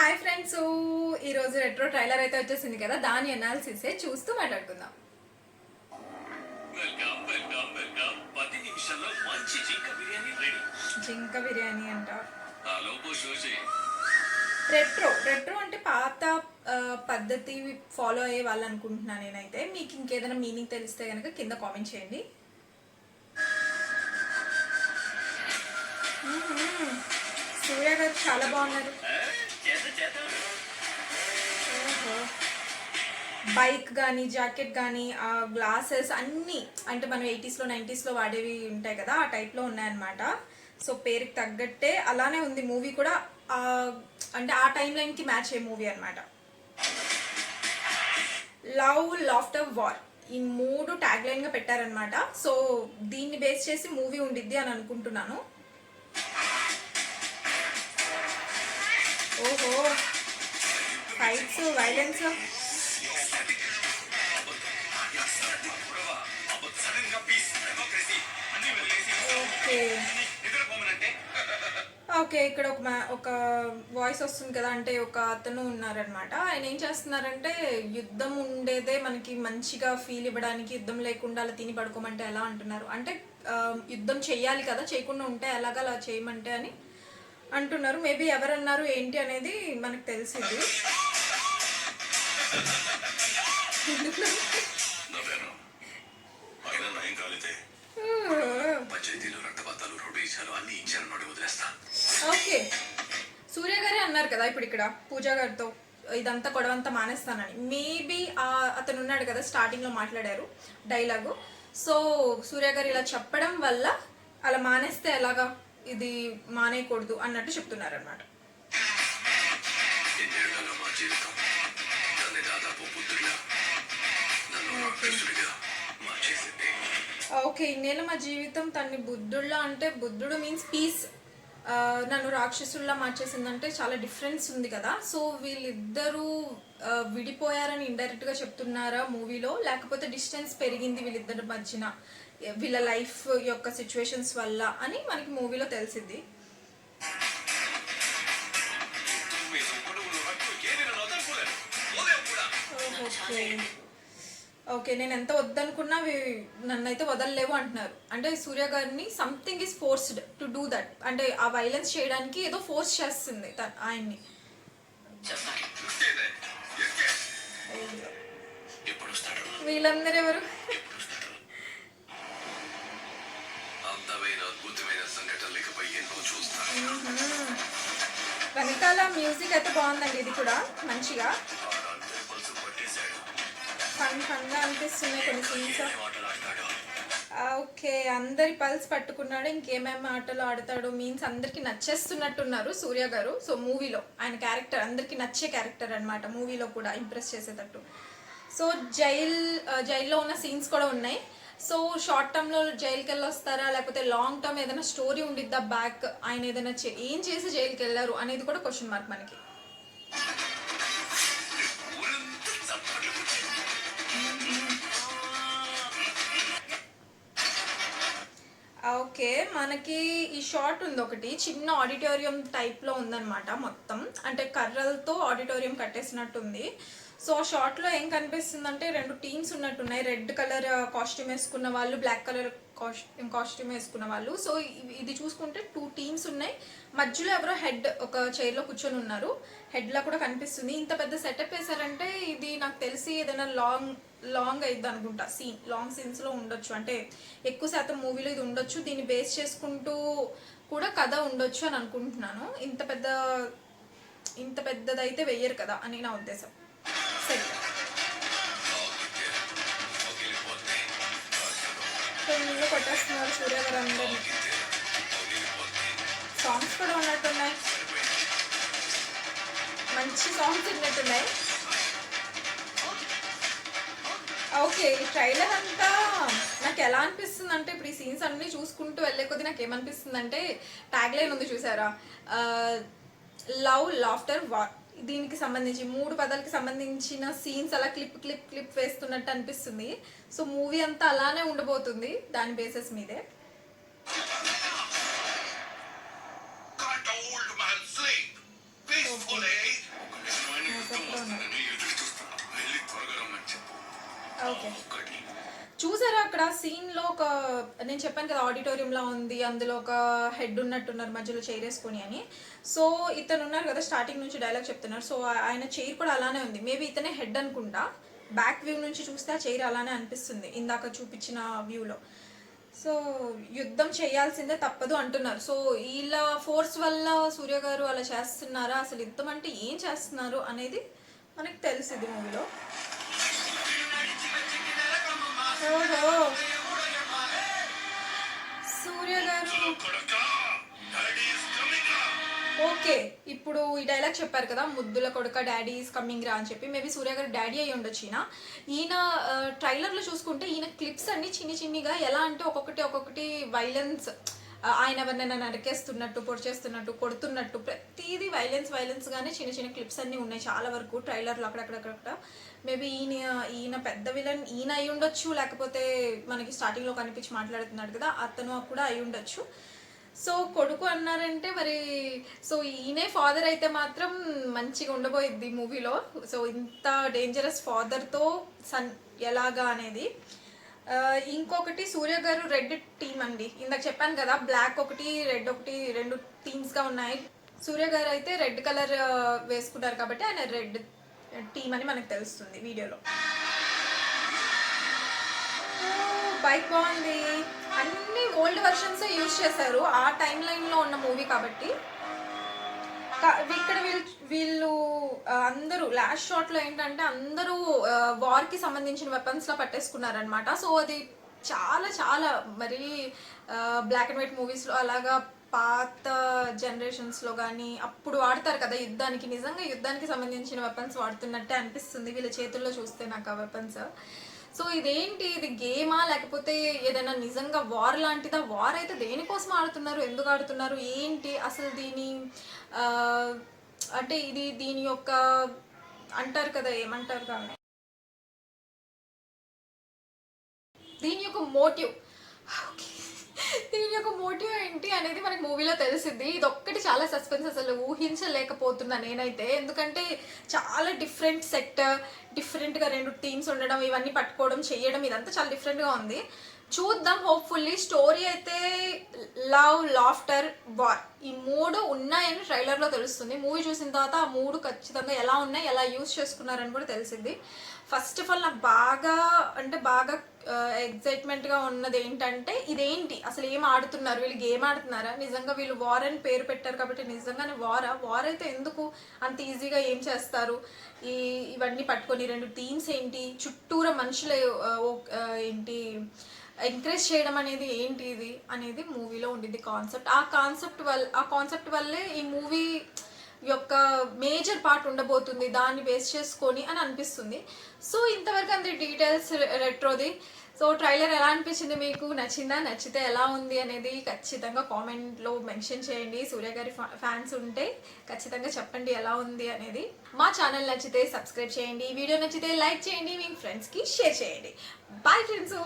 Hi friends, ఈరోజు retro trailer అయితే వచ్చేసింది కదా, దాని అనాలిసిస్ చూస్తూ మాట్లాడుకుందాం. జింక బిర్యానీ అంట. రెట్రో రెట్రో అంటే పాత పద్ధతి ఫాలో అయ్యే వాళ్ళు అనుకుంటున్నాను నేనైతే. మీకు ఇంకేదైనా మీనింగ్ తెలిస్తే కనుక కింద కామెంట్ చేయండి. సూర్య గారు చాలా బాగున్నారు. బైక్ కానీ జాకెట్ కానీ ఆ గ్లాసెస్ అన్నీ అంటే మనం 80s 90s వాడేవి ఉంటాయి కదా, ఆ టైప్లో ఉన్నాయన్నమాట. సో పేరుకి తగ్గట్టే అలానే ఉంది మూవీ కూడా. అంటే ఆ టైం లైన్కి మ్యాచ్ అయ్యే మూవీ అనమాట. లవ్, లాఫ్టర్, వార్ ఈ 3 ట్యాగ్ లైన్గా పెట్టారనమాట. సో దీన్ని బేస్ చేసి మూవీ ఉండిద్ది అని అనుకుంటున్నాను. ఓహో, ఫైట్స్, వైలెన్స్. ఓకే, ఇక్కడ ఒక వాయిస్ వస్తుంది కదా, అంటే ఒక అతను ఉన్నారనమాట. ఆయన ఏం చేస్తున్నారంటే, యుద్ధం ఉండేదే మనకి మంచిగా ఫీల్ ఇవ్వడానికి, యుద్ధం లేకుండా అలా తిని పడుకోమంటే ఎలా అంటున్నారు అంటే, యుద్ధం చెయ్యాలి కదా, చేయకుండా ఉంటే ఎలాగ అలా చేయమంటే అని అంటున్నారు. మేబీ ఎవరన్నారు ఏంటి అనేది మనకు తెలిసింది. ఓకే, సూర్య గారే అన్నారు కదా ఇప్పుడు ఇక్కడ పూజా గారితో ఇదంతా గొడవంతా మానేస్తానని. మేబీ అతను ఉన్నాడు కదా, స్టార్టింగ్లో మాట్లాడారు డైలాగు. సో సూర్య గారు ఇలా చెప్పడం వల్ల అలా మానేస్తే ఎలాగా, ఇది మానేయకూడదు అన్నట్టు చెప్తున్నారు అనమాట. ఓకే, ఇన్నేళ్ళ మా జీవితం తన్ని బుద్ధుళ్ళ అంటే, బుద్ధుడు మీన్స్ పీస్. నన్ను రాక్షసుల్లా మార్చేసిందంటే చాలా డిఫరెన్స్ ఉంది కదా. సో వీళ్ళిద్దరూ విడిపోయారని ఇండైరెక్ట్గా చెప్తున్నారా మూవీలో, లేకపోతే డిస్టెన్స్ పెరిగింది వీళ్ళిద్దరి మధ్యన వీళ్ళ లైఫ్ యొక్క సిచ్యువేషన్స్ వల్ల అని మనకి మూవీలో తెలిసింది. ఓకే, నేను ఎంత వద్దనుకున్నా నన్నైతే వదలలేవు అంటున్నారు. అంటే సూర్య గారిని something is forced to do that, అంటే ఆ వైలెన్స్ చేయడానికి ఏదో ఫోర్స్ చేస్తుంది ఆయన్ని. వీళ్ళందరూ ఎవరు? వెనకాల మ్యూజిక్ అయితే బాగుందండి, ఇది కూడా మంచిగా ఫన్గా అనిపిస్తున్నాయి కొన్ని సీన్స్. ఓకే, అందరి పల్స్ పట్టుకున్నాడు, ఇంకేమేమి ఆటలు ఆడతాడు మీన్స్ అందరికి నచ్చేస్తున్నట్టున్నారు సూర్య గారు. సో మూవీలో ఆయన క్యారెక్టర్ అందరికి నచ్చే క్యారెక్టర్ అనమాట, మూవీలో కూడా ఇంప్రెస్ చేసేటట్టు. సో జైల్లో ఉన్న సీన్స్ కూడా ఉన్నాయి. సో షార్ట్ టర్మ్లో జైలుకి వెళ్ళి వస్తారా, లేకపోతే లాంగ్ టర్మ్ ఏదైనా స్టోరీ ఉండిద్దా బ్యాక్, ఆయన ఏదైనా ఏం చేసి జైలుకి వెళ్ళారు అనేది కూడా క్వశ్చన్ మార్క్ మనకి. ఓకే, మనకి ఈ షార్ట్ ఉంది ఒకటి, చిన్న ఆడిటోరియం టైప్లో ఉందన్నమాట మొత్తం. అంటే కర్రలతో ఆడిటోరియం కట్టేసినట్టుంది. సో ఆ షార్ట్లో ఏం కనిపిస్తుంది అంటే, 2 టీమ్స్ ఉన్నట్టున్నాయి. రెడ్ కలర్ కాస్ట్యూమ్ వేసుకున్న వాళ్ళు, బ్లాక్ కలర్ కాస్ట్యూమ్ వేసుకున్న వాళ్ళు. సో ఇది చూసుకుంటే 2 టీమ్స్ ఉన్నాయి. మధ్యలో ఎవరో హెడ్ ఒక చైర్లో కూర్చొని ఉన్నారు, హెడ్లా కూడా కనిపిస్తుంది. ఇంత పెద్ద సెటప్ వేసారంటే ఇది నాకు తెలిసి ఏదైనా లాంగ్ అయింది అనుకుంటా. లాంగ్ సీన్స్లో ఉండొచ్చు, అంటే ఎక్కువ శాతం మూవీలో ఇది ఉండొచ్చు. దీన్ని బేస్ చేసుకుంటూ కూడా కథ ఉండొచ్చు అని అనుకుంటున్నాను. ఇంత పెద్దదైతే వెయ్యరు కదా అని నా ఉద్దేశం. సరే, ఫుల్గా కొట్టేస్తున్నారు సూర్య గారు అందరినీ. సాంగ్స్ కూడా ఉన్నట్టున్నాయి, మంచి సాంగ్స్ ఉన్నట్టున్నాయి. ఓకే, ఈ ట్రైలర్ అంతా నాకు ఎలా అనిపిస్తుంది అంటే, ఇప్పుడు ఈ సీన్స్ అన్నీ చూసుకుంటూ వెళ్ళే కొద్దీ నాకు ఏమనిపిస్తుంది అంటే, ట్యాగ్ లైన్ ఉంది చూసారా, లవ్, లాఫ్టర్, వార్. దీనికి సంబంధించి 3 పదాలకి సంబంధించిన సీన్స్ అలా క్లిప్ వేస్తున్నట్టు అనిపిస్తుంది. సో మూవీ అంతా అలానే ఉండబోతుంది దాని బేసెస్ మీదే. అక్కడ సీన్లో ఒక నేను చెప్పాను కదా ఆడిటోరియంలో ఉంది, అందులో ఒక హెడ్ ఉన్నట్టున్నారు మధ్యలో చైర్ వేసుకొని అని. సో ఇతను ఉన్నారు కదా స్టార్టింగ్ నుంచి డైలాగ్ చెప్తున్నారు. సో ఆయన చైర్ కూడా అలానే ఉంది. మేబీ ఇతనే హెడ్ అనుకుంటా. బ్యాక్ వ్యూ నుంచి చూస్తే ఆ చైర్ అలానే అనిపిస్తుంది ఇందాక చూపించిన వ్యూలో. సో యుద్ధం చేయాల్సిందే తప్పదు అంటున్నారు. సో వీళ్ళ ఫోర్స్ వల్ల సూర్య గారు అలా చేస్తున్నారా, అసలు యుద్ధం అంటే ఏం చేస్తున్నారు అనేది మనకు తెలిసింది మూవీలో. ఓహో, సూర్య గారు ఓకే. ఇప్పుడు ఈ డైలాగ్ చెప్పారు కదా, ముద్దుల కొడుక డాడీ ఈజ్ కమింగ్ రా అని చెప్పి. మేబీ సూర్య గారు డాడీ అయ్యి ఉండొచ్చు ఈయన ట్రైలర్లో చూసుకుంటే ఈయన క్లిప్స్ అన్ని చిన్నిగా ఎలా అంటే ఒక్కొక్కటి వైలెన్స్, ఆయన ఎవరినైనా నరికేస్తున్నట్టు, పొడిచేస్తున్నట్టు, కొడుతున్నట్టు, ప్రతిదీ వైలెన్స్ గానే చిన్న క్లిప్స్ అన్నీ ఉన్నాయి చాలా వరకు ట్రైలర్లో అక్కడక్కడ. మేబీ ఈయన పెద్ద విలన్ ఈయన అయి ఉండొచ్చు, లేకపోతే మనకి స్టార్టింగ్లో కనిపించి మాట్లాడుతున్నాడు కదా అతను కూడా అయి ఉండొచ్చు. సో కొడుకు అన్నారంటే మరి సో ఈయనే ఫాదర్ అయితే మాత్రం మంచిగా ఉండబోయిద్ది మూవీలో. సో ఇంత డేంజరస్ ఫాదర్తో సన్ ఎలాగా అనేది. ఇంకొకటి సూర్య గారు రెడ్ టీమ్ అండి. ఇందాక చెప్పాను కదా బ్లాక్ ఒకటి రెడ్ ఒకటి 2 టీమ్స్గా ఉన్నాయి. సూర్య గారు అయితే రెడ్ కలర్ వేసుకున్నారు కాబట్టి ఆయన రెడ్ టీమ్ అని మనకు తెలుస్తుంది వీడియోలో. బైక్ బాగుంది, అన్ని ఓల్డ్ వర్షన్స్ యూజ్ చేశారు ఆ టైం లైన్లో ఉన్న మూవీ కాబట్టి. ఇక్కడ వీళ్ళు అందరూ లాస్ట్ షాట్లో ఏంటంటే అందరూ వార్కి సంబంధించిన వెపన్స్లో పట్టేసుకున్నారనమాట. సో అది చాలా మరీ బ్లాక్ అండ్ వైట్ మూవీస్లో అలాగా పాత జనరేషన్స్లో కానీ అప్పుడు వాడతారు కదా యుద్ధానికి, నిజంగా యుద్ధానికి సంబంధించిన వెపన్స్ వాడుతున్నట్టే అనిపిస్తుంది వీళ్ళ చేతుల్లో చూస్తే నాకు ఆ వెపన్స్. సో ఇదేంటి, ఇది గేమా లేకపోతే ఏదైనా నిజంగా వార్ లాంటిదా? వార్ అయితే దేనికోసం ఆడుతున్నారు, ఎందుకు ఆడుతున్నారు, ఏంటి అసలు దీని అంటే ఇది దీని యొక్క అంటారు కదా ఏమంటారు కానీ దీని యొక్క మోటివ్, దీని యొక్క మోటివ్ ఏంటి అనేది మనకి మూవీలో తెలిసింది. ఇది ఒక్కటి చాలా సస్పెన్స్, అసలు ఊహించలేకపోతున్నా నేనైతే. ఎందుకంటే చాలా డిఫరెంట్ సెట్, డిఫరెంట్గా 2 టీమ్స్ ఉండడం, ఇవన్నీ పట్టుకోవడం చేయడం, ఇదంతా చాలా డిఫరెంట్గా ఉంది. చూద్దాం హోప్ఫుల్లీ. స్టోరీ అయితే లవ్, లాఫ్టర్, వార్ ఈ 3 ఉన్నాయని ట్రైలర్లో తెలుస్తుంది. మూవీ చూసిన తర్వాత ఆ 3 ఖచ్చితంగా ఎలా ఉన్నాయి, ఎలా యూజ్ చేసుకున్నారని కూడా తెలిసింది. ఫస్ట్ ఆఫ్ ఆల్ నాకు బాగా ఎగ్జైట్మెంట్గా ఉన్నది ఏంటంటే ఇదేంటి అసలు ఏం ఆడుతున్నారు వీళ్ళు, గేమ్ ఆడుతున్నారా, నిజంగా వీళ్ళు వార్ అని పేరు పెట్టారు కాబట్టి నిజంగానే వార్ అయితే ఎందుకు అంత ఈజీగా ఏం చేస్తారు, ఇవన్నీ పట్టుకొని 2 టీమ్స్ ఏంటి, చుట్టూరా మనుషులు ఏంటి ఎంకరేజ్ చేయడం అనేది ఏంటి ఇది అనేది మూవీలో ఉండింది కాన్సెప్ట్. ఆ కాన్సెప్ట్ వల్లే ఈ మూవీ యొక్క మేజర్ పార్ట్ ఉండబోతుంది దాన్ని బేస్ చేసుకొని అని అనిపిస్తుంది. సో ఇంతవరకు అంత డీటెయిల్స్ రెట్రోది. సో ట్రైలర్ ఎలా అనిపించింది మీకు, నచ్చిందా, నచ్చితే ఎలా ఉంది అనేది ఖచ్చితంగా కామెంట్లో మెన్షన్ చేయండి. సూర్య గారి ఫ్యాన్స్ ఉంటే ఖచ్చితంగా చెప్పండి ఎలా ఉంది అనేది. మా ఛానల్ నచ్చితే సబ్స్క్రైబ్ చేయండి, వీడియో నచ్చితే లైక్ చేయండి, మీ ఫ్రెండ్స్కి షేర్ చేయండి. Bye friends.